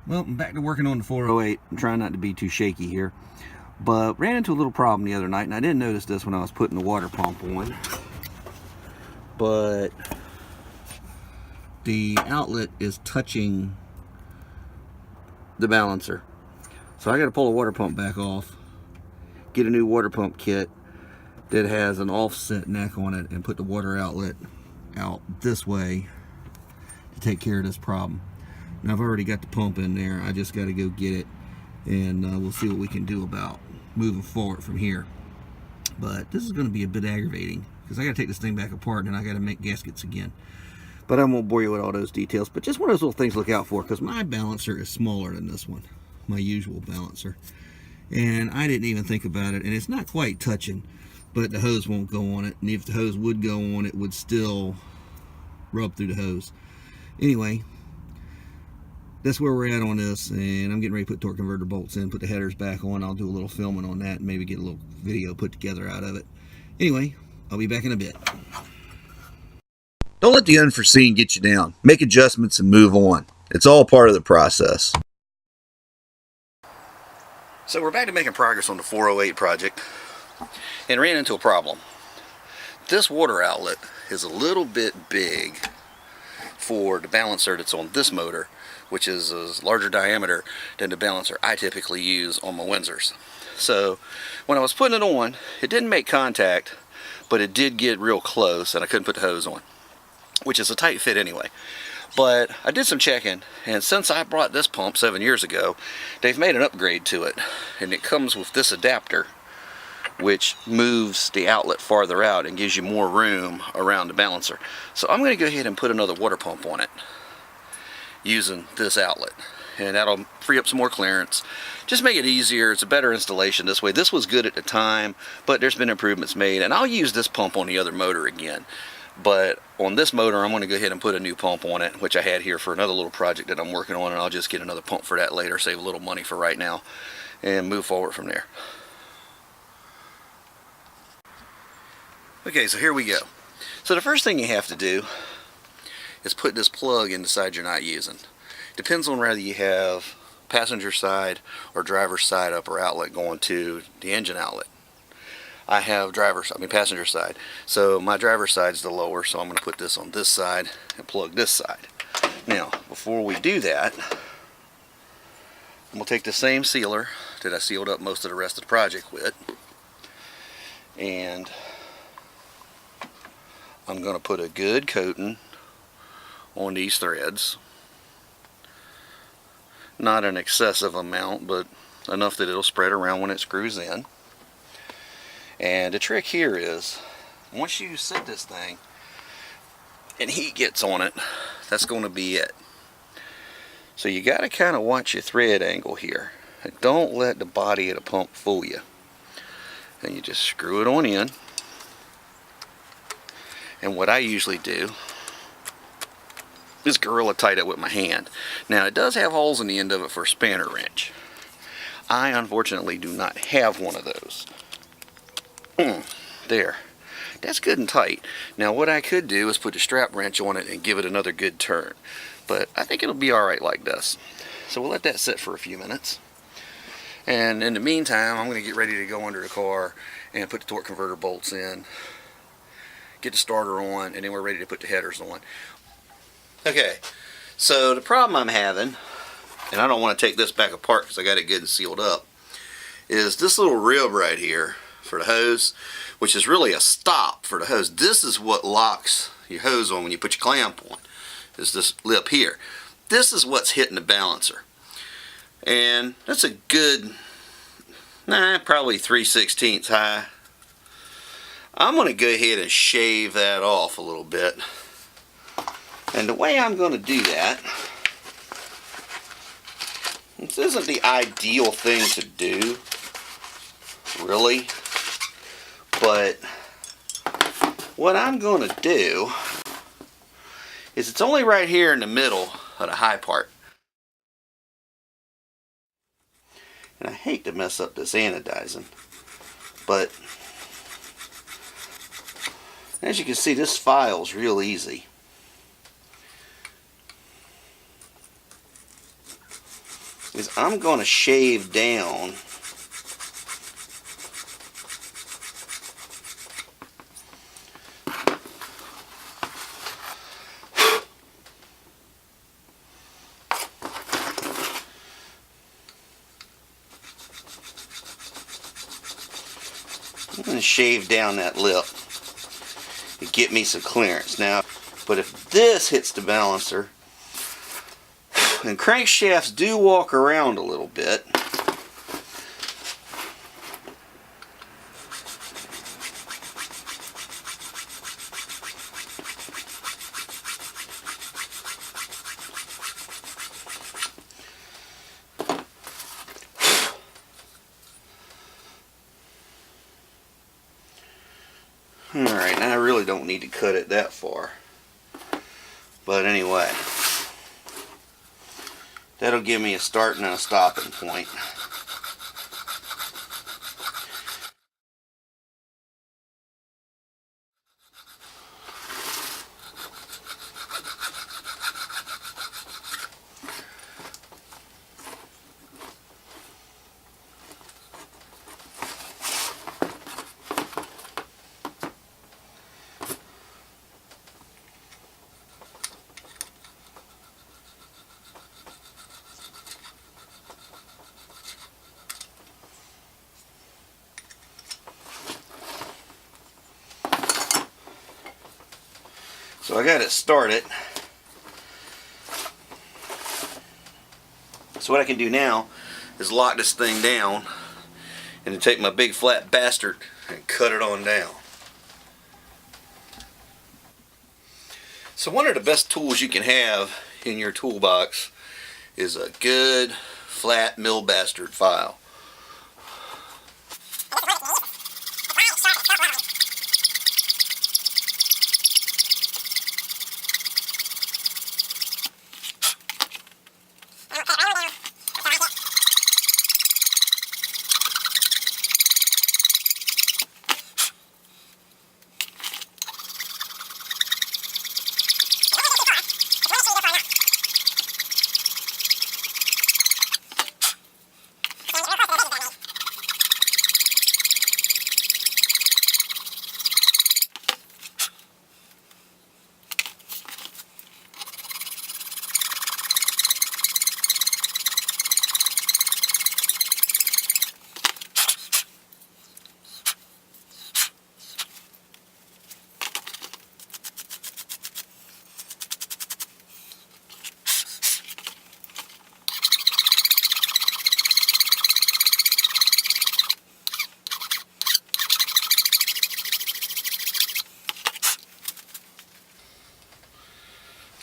Well, I'm back to working on the 408. I'm trying not to be too shaky here. But ran into a little problem the other night, and I didn't notice this when I was putting the water pump on. But the outlet is touching the balancer. So I got to pull the water pump back off, get a new water pump kit that has an offset neck on it, and put the water outlet out this way to take care of this problem. Now I've already got the pump in there. I just got to go get it, and we'll see what we can do about moving forward from here. But this is going to be a bit aggravating because I got to take this thing back apart and I got to make gaskets again. But I won't bore you with all those details. But just one of those little things to look out for, because my balancer is smaller than this one, my usual balancer, and I didn't even think about it. And it's not quite touching, but the hose won't go on it. And if the hose would go on, it would still rub through the hose. Anyway, that's where we're at on this, and I'm getting ready to put torque converter bolts in, put the headers back on. I'll do a little filming on that and maybe get a little video put together out of it. Anyway, I'll be back in a bit. Don't let the unforeseen get you down. Make adjustments and move on. It's all part of the process. So we're back to making progress on the 408 project and ran into a problem. This water outlet is a little bit big for the balancer that's on this motor, which is a larger diameter than the balancer I typically use on my Windsors. So when I was putting it on, it didn't make contact, but it did get real close and I couldn't put the hose on, which is a tight fit anyway. But I did some checking, and since I brought this pump 7 years ago, they've made an upgrade to it, and it comes with this adapter which moves the outlet farther out and gives you more room around the balancer. So I'm going to go ahead and put another water pump on it using this outlet, and that'll free up some more clearance, just make it easier. It's a better installation this way. This was good at the time, but there's been improvements made, and I'll use this pump on the other motor again. But on this motor, I'm going to go ahead and put a new pump on it, which I had here for another little project that I'm working on, and I'll just get another pump for that later, save a little money for right now, and move forward from there. Okay, so here we go. So the first thing you have to do is put this plug in the side you're not using. Depends on whether you have passenger side or driver's side upper outlet going to the engine outlet. I have passenger side. So my driver's side is the lower, so I'm going to put this on this side and plug this side. Now, before we do that, I'm going to take the same sealer that I sealed up most of the rest of the project with, and I'm going to put a good coating on these threads. Not an excessive amount, but enough that it'll spread around when it screws in. And the trick here is, once you set this thing and heat gets on it, that's going to be it. So you got to kind of watch your thread angle here. And don't let the body of the pump fool you. And you just screw it on in. And what I usually do is Gorilla tight it with my hand. Now it does have holes in the end of it for a spanner wrench. I unfortunately do not have one of those. There. That's good and tight. Now what I could do is put a strap wrench on it and give it another good turn. But I think it'll be alright like this. So we'll let that sit for a few minutes. And in the meantime, I'm going to get ready to go under the car and put the torque converter bolts in, get the starter on, and then we're ready to put the headers on. Okay, so the problem I'm having, and I don't want to take this back apart because I got it good and sealed up, is this little rib right here for the hose, which is really a stop for the hose. This is what locks your hose on when you put your clamp on, is this lip here. This is what's hitting the balancer. And that's a good, probably 3/16 high. I'm going to go ahead and shave that off a little bit. And the way I'm going to do that, this isn't the ideal thing to do, really, but what I'm going to do is, it's only right here in the middle of the high part. And I hate to mess up this anodizing, but as you can see, this file's real easy. is I'm going to shave down that lip to get me some clearance. Now, but if this hits the balancer, and crankshafts do walk around a little bit, alright, now I really don't need to cut it that far. But anyway, that'll give me a starting and a stopping point. So I got it started. So what I can do now is lock this thing down and then take my big flat bastard and cut it on down. So one of the best tools you can have in your toolbox is a good flat mill bastard file.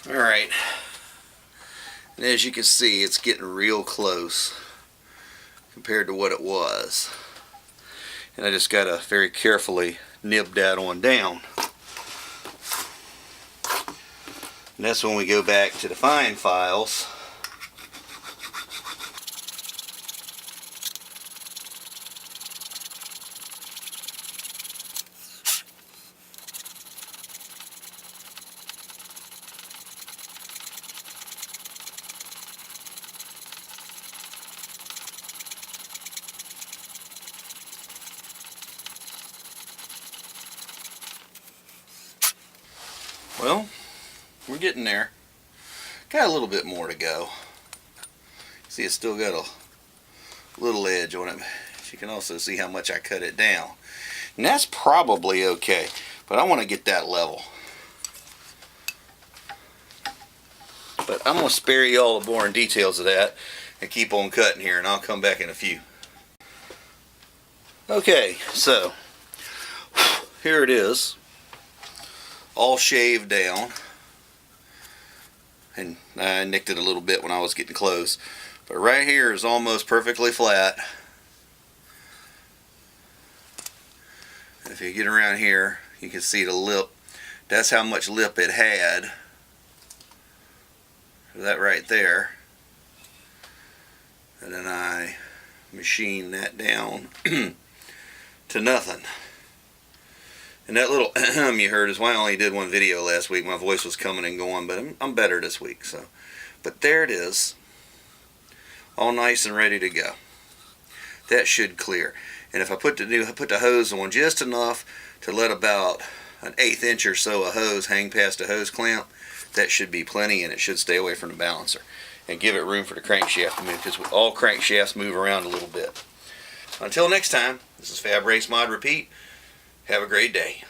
Alright, and as you can see, it's getting real close compared to what it was. And I just got to very carefully nib that on down. And that's when we go back to the fine files. Well, we're getting there. Got a little bit more to go. See, it's still got a little edge on it. You can also see how much I cut it down. And that's probably okay, but I want to get that level. But I'm going to spare you all the boring details of that and keep on cutting here, and I'll come back in a few. Okay, so here it is, all shaved down, and I nicked it a little bit when I was getting close, but right here is almost perfectly flat. If you get around here, you can see the lip. That's how much lip it had. That right there. And then I machine that down to nothing. And that little you heard is why I only did one video last week. My voice was coming and going, but I'm better this week. So, but there it is, all nice and ready to go. That should clear. And if I put the hose on just enough to let about an 1/8 inch or so of hose hang past the hose clamp, that should be plenty, and it should stay away from the balancer and give it room for the crankshaft to move, because all crankshafts move around a little bit. Until next time, this is Fab Race Mod Repeat. Have a great day.